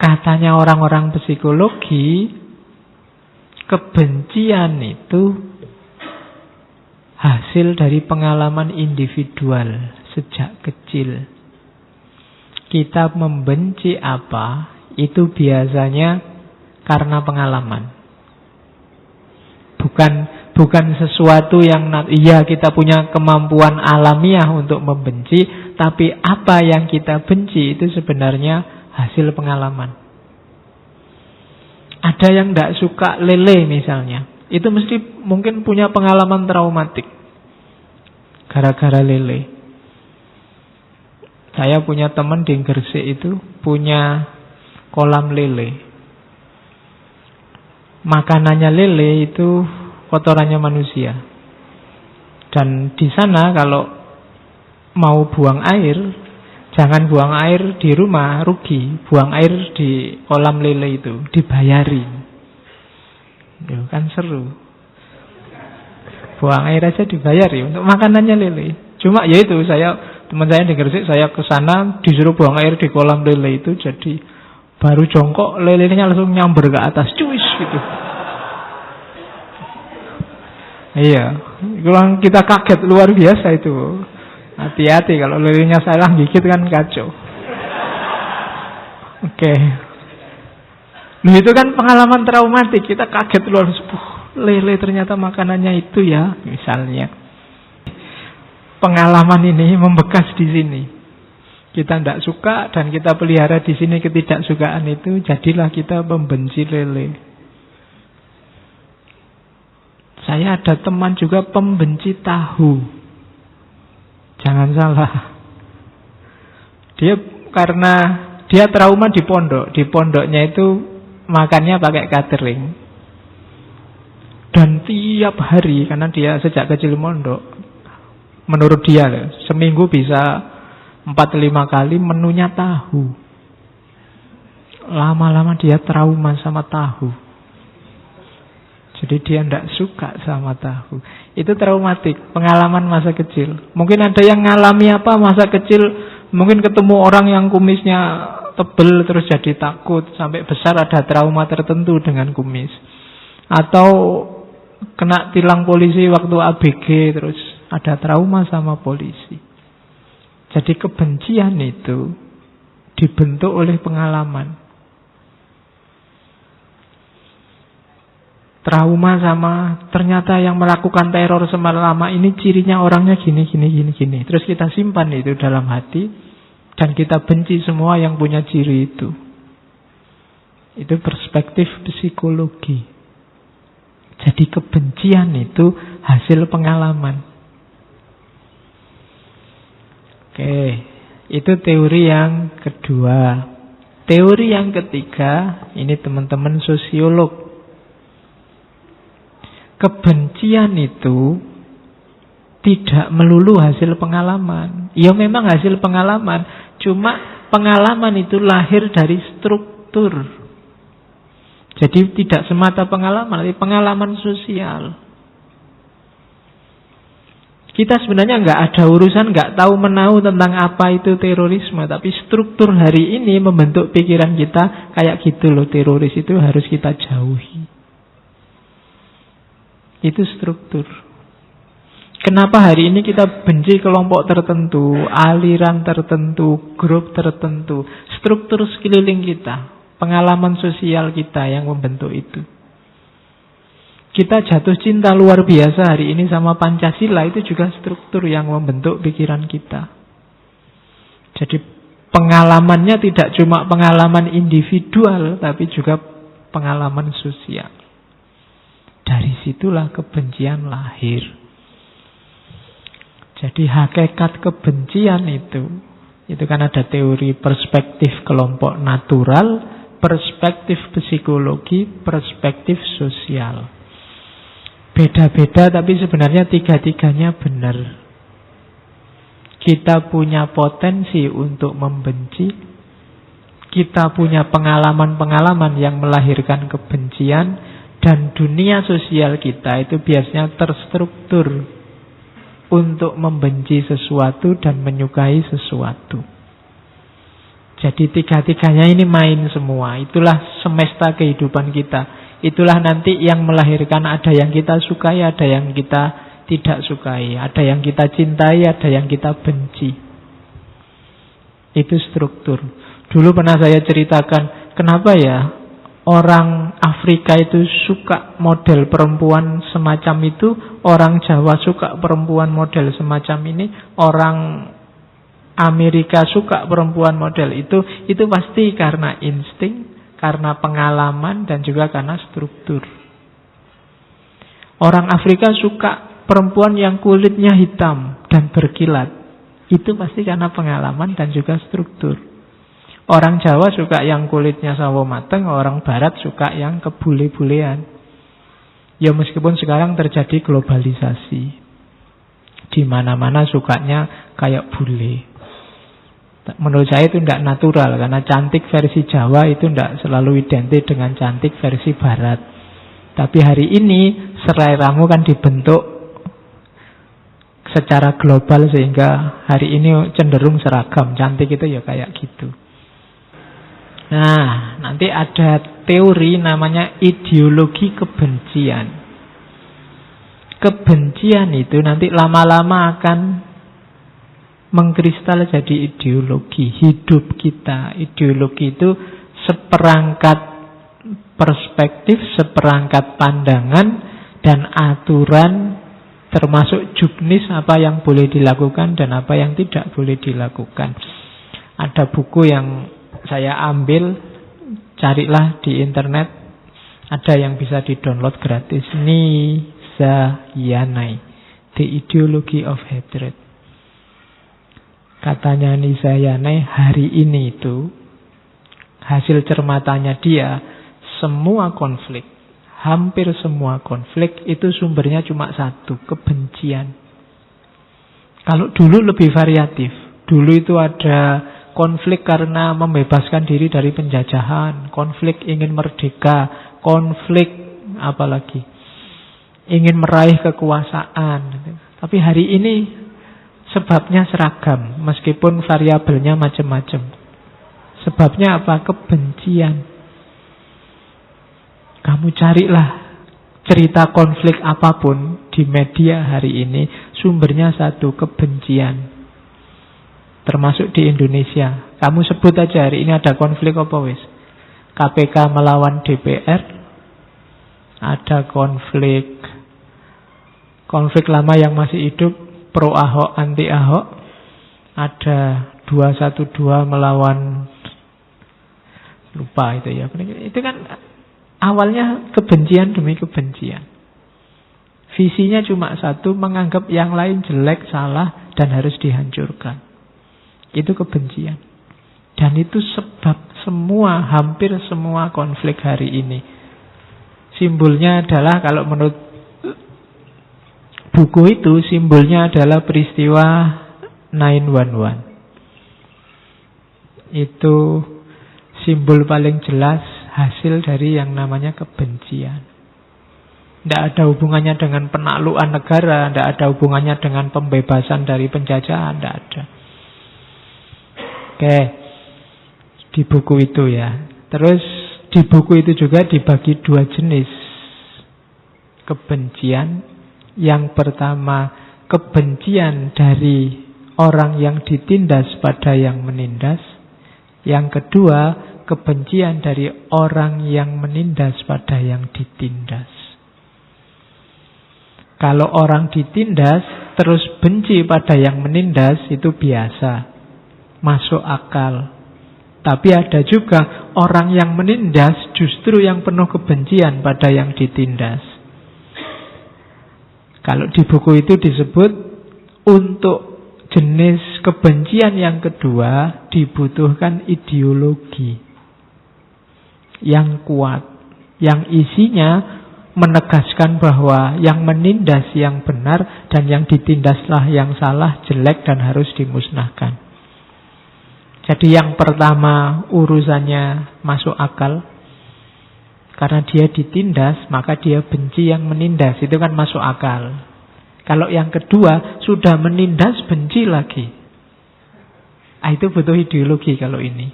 Katanya orang-orang psikologi, kebencian itu hasil dari pengalaman individual sejak kecil. Kita membenci apa, itu biasanya karena pengalaman. Bukan sesuatu yang iya kita punya kemampuan alamiah untuk membenci, tapi apa yang kita benci itu sebenarnya hasil pengalaman. Ada yang tidak suka lele misalnya, itu mesti mungkin punya pengalaman traumatik gara-gara lele. Saya punya teman di Gresik itu punya kolam lele. Makanannya lele itu kotorannya manusia. Dan di sana kalau mau buang air, jangan buang air di rumah, rugi. Buang air di kolam lele itu, dibayari. Itu kan seru. Buang air aja dibayari untuk makanannya lele. Cuma ya itu, teman saya di Gresik, saya ke sana disuruh buang air di kolam lele itu, jadi baru jongkok lelenya langsung nyamber ke atas, cuis gitu. Iya, kita kaget luar biasa itu. Hati-hati kalau lelenya salah gigit kan kacau. Oke. Nah, itu kan pengalaman traumatik. Kita kaget luar biasa. Lele ternyata makanannya itu ya, misalnya. Pengalaman ini membekas di sini. Kita tidak suka dan kita pelihara di sini ketidaksukaan itu, jadilah kita membenci lele. Saya ada teman juga pembenci tahu. Jangan salah. Karena dia trauma di pondok. Di pondoknya itu makannya pakai catering. Dan tiap hari, karena dia sejak kecil mondok, menurut dia seminggu bisa 4-5 kali menunya tahu. Lama-lama dia trauma sama tahu. Jadi dia tidak suka sama tahu. Itu traumatik, pengalaman masa kecil. Mungkin ada yang ngalami apa masa kecil, mungkin ketemu orang yang kumisnya tebel terus jadi takut, sampai besar ada trauma tertentu dengan kumis. Atau kena tilang polisi waktu ABG terus ada trauma sama polisi. Jadi kebencian itu dibentuk oleh pengalaman. Trauma sama ternyata yang melakukan teror selama ini cirinya orangnya gini. Terus kita simpan itu dalam hati dan kita benci semua yang punya ciri itu. Itu perspektif psikologi. Jadi kebencian itu hasil pengalaman. Oke, itu teori yang kedua. Teori yang ketiga, ini teman-teman sosiolog. Kebencian itu tidak melulu hasil pengalaman. Ya memang hasil pengalaman, cuma pengalaman itu lahir dari struktur. Jadi tidak semata pengalaman, tapi pengalaman sosial. Kita sebenarnya nggak ada urusan, nggak tahu menahu tentang apa itu terorisme, tapi struktur hari ini membentuk pikiran kita kayak gitu loh, teroris itu harus kita jauhi. Itu struktur. Kenapa hari ini kita benci kelompok tertentu, aliran tertentu, grup tertentu? Struktur sekeliling kita, pengalaman sosial kita yang membentuk itu. Kita jatuh cinta luar biasa hari ini sama Pancasila, itu juga struktur yang membentuk pikiran kita. Jadi pengalamannya tidak cuma pengalaman individual, tapi juga pengalaman sosial. Dari situlah kebencian lahir. Jadi hakikat kebencian itu kan ada teori perspektif kelompok natural, perspektif psikologi, perspektif sosial. Beda-beda tapi sebenarnya tiga-tiganya benar. Kita punya potensi untuk membenci. Kita punya pengalaman-pengalaman yang melahirkan kebencian. Dan dunia sosial kita itu biasanya terstruktur untuk membenci sesuatu dan menyukai sesuatu. Jadi tiga-tiganya ini main semua. Itulah semesta kehidupan kita. Itulah nanti yang melahirkan ada yang kita sukai, ada yang kita tidak sukai, ada yang kita cintai, ada yang kita benci. Itu struktur. Dulu pernah saya ceritakan, kenapa ya orang Afrika itu suka model perempuan semacam itu, orang Jawa suka perempuan model semacam ini, orang Amerika suka perempuan model itu pasti karena insting, karena pengalaman, dan juga karena struktur. Orang Afrika suka perempuan yang kulitnya hitam dan berkilat. Itu pasti karena pengalaman dan juga struktur. Orang Jawa suka yang kulitnya sawo mateng, orang Barat suka yang kebule-bulean. Ya meskipun sekarang terjadi globalisasi, di mana-mana sukanya kayak bule. Menurut saya itu tidak natural, karena cantik versi Jawa itu tidak selalu identik dengan cantik versi Barat. Tapi hari ini seleramu kan dibentuk secara global, sehingga hari ini cenderung seragam. Cantik itu ya kayak gitu. Nah, nanti ada teori namanya ideologi kebencian. Kebencian itu nanti lama-lama akan mengkristal jadi ideologi hidup kita. Ideologi itu seperangkat perspektif, seperangkat pandangan dan aturan, termasuk juknis apa yang boleh dilakukan dan apa yang tidak boleh dilakukan. Ada buku yang saya ambil, carilah di internet, ada yang bisa di-download gratis. Nisa Yanai, The Ideology of Hatred. Katanya Nisa Yanai, hari ini itu hasil cermatannya dia, semua konflik, hampir semua konflik itu sumbernya cuma satu, kebencian. Kalau dulu lebih variatif. Dulu itu ada konflik karena membebaskan diri dari penjajahan, konflik ingin merdeka, konflik apalagi ingin meraih kekuasaan. Tapi hari ini sebabnya seragam, meskipun variabelnya macam-macam. Sebabnya apa? Kebencian. Kamu carilah cerita konflik apapun di media hari ini, sumbernya satu, kebencian. Termasuk di Indonesia. Kamu sebut aja hari ini ada konflik apa wis? KPK melawan DPR. Ada konflik lama yang masih hidup, pro Ahok, anti Ahok. Ada 212 melawan, lupa itu ya. Itu kan awalnya kebencian demi kebencian. Visinya cuma satu, menganggap yang lain jelek, salah, dan harus dihancurkan. Itu kebencian. Dan itu sebab hampir semua konflik hari ini. Simbolnya adalah, kalau menurut buku itu, simbolnya adalah peristiwa 9/11. Itu simbol paling jelas hasil dari yang namanya kebencian. Tidak ada hubungannya dengan penaklukan negara, tidak ada hubungannya dengan pembebasan dari penjajahan, tidak ada. Oke, di buku itu ya. Terus di buku itu juga dibagi dua jenis kebencian. Yang pertama, kebencian dari orang yang ditindas pada yang menindas. Yang kedua, kebencian dari orang yang menindas pada yang ditindas. Kalau orang ditindas terus benci pada yang menindas, itu biasa, masuk akal. Tapi ada juga orang yang menindas justru yang penuh kebencian pada yang ditindas. Kalau di buku itu disebut, untuk jenis kebencian yang kedua dibutuhkan ideologi yang kuat, yang isinya menegaskan bahwa yang menindas yang benar dan yang ditindaslah yang salah, jelek, dan harus dimusnahkan. Jadi yang pertama urusannya masuk akal. Karena dia ditindas, maka dia benci yang menindas. Itu kan masuk akal. Kalau yang kedua sudah menindas, benci lagi. Itu butuh ideologi kalau ini.